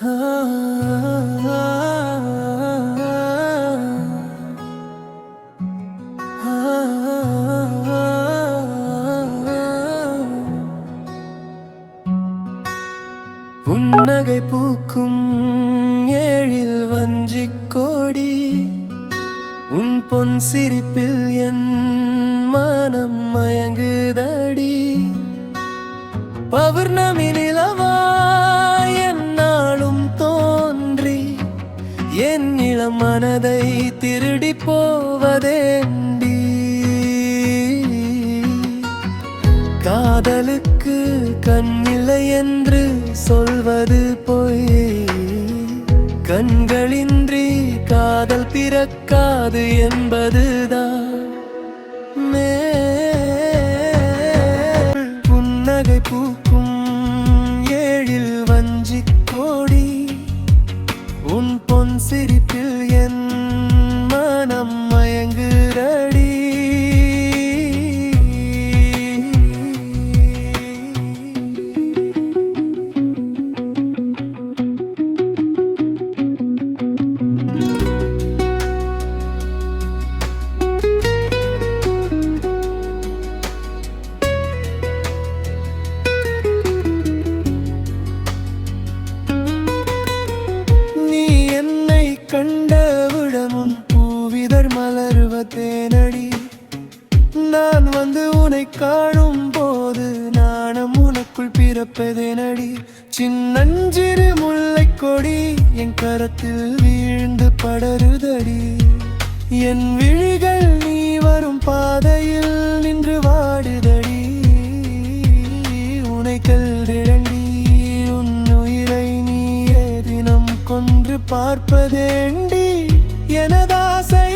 புன்னகை பூக்கும் ஏழில் வஞ்சிக் கோடி உன் பொன் சிரிப்பில் என் மனம் மயங்குதடி. பௌர்ணமி நிலவாய் என்னாலும் தோன்றி என் இளம் மனதை திருடி போவதேண்டி. காதலுக்கு கண்ணில்லை என்று சொல்வது பொய், கண்களின்றி காதல் பிறக்காது என்பதுதான். புன்னகை பூக்கும் ஏழில் வஞ்சிக் கோடி உன் பொன் சிரிப்பில் என் மனம் மயங்குதடி. கண்டவுடமும் பூவிதழ் மலருவதேனடி. நான் வந்து உன்னை காணும் போது நானும் உனக்குள் பிறப்பதேனடி. சின்னஞ்சிறு முல்லை கொடி என் கரத்தில் வீழ்ந்து படருதடி. என் விழிகள் நீ வரும் பாதையில் நின்று வாடுதடி. உன்னை கல்விழண்டி உன் உயிரை நீயே தினம் கொன்று பார்ப்பதேண்டி. எனதாசை